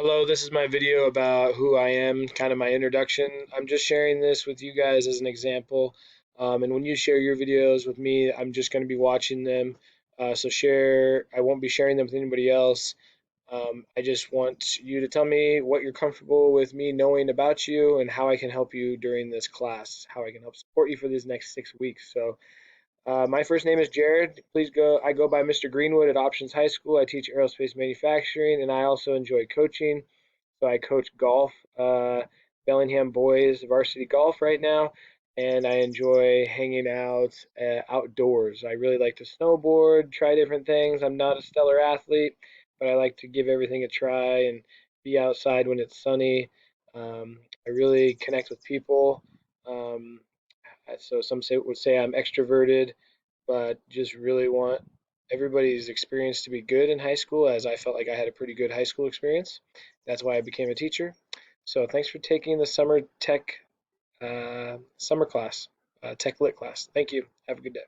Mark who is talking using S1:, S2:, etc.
S1: Hello, this is my video about who I am, kind of my introduction. I'm just sharing this with you guys as an example. And when you share your videos with me, I'm just going to be watching them. So share, I won't be sharing them with anybody else. I just want you to tell me what you're comfortable with me knowing about you and how I can help you during this class, how I can help support you for these next 6 weeks. So my first name is Jared. I go by Mr. Greenwood at Options High School. I teach aerospace manufacturing, and I also enjoy coaching. So I coach golf, Bellingham boys varsity golf right now, and I enjoy hanging out outdoors. I really like to snowboard, try different things. I'm not a stellar athlete, but I like to give everything a try and be outside when it's sunny. I really connect with people. Um, so would say I'm extroverted, but just really want everybody's experience to be good in high school, as I felt like I had a pretty good high school experience. That's why I became a teacher. So thanks for taking the summer tech summer class, tech lit class. Thank you. Have a good day.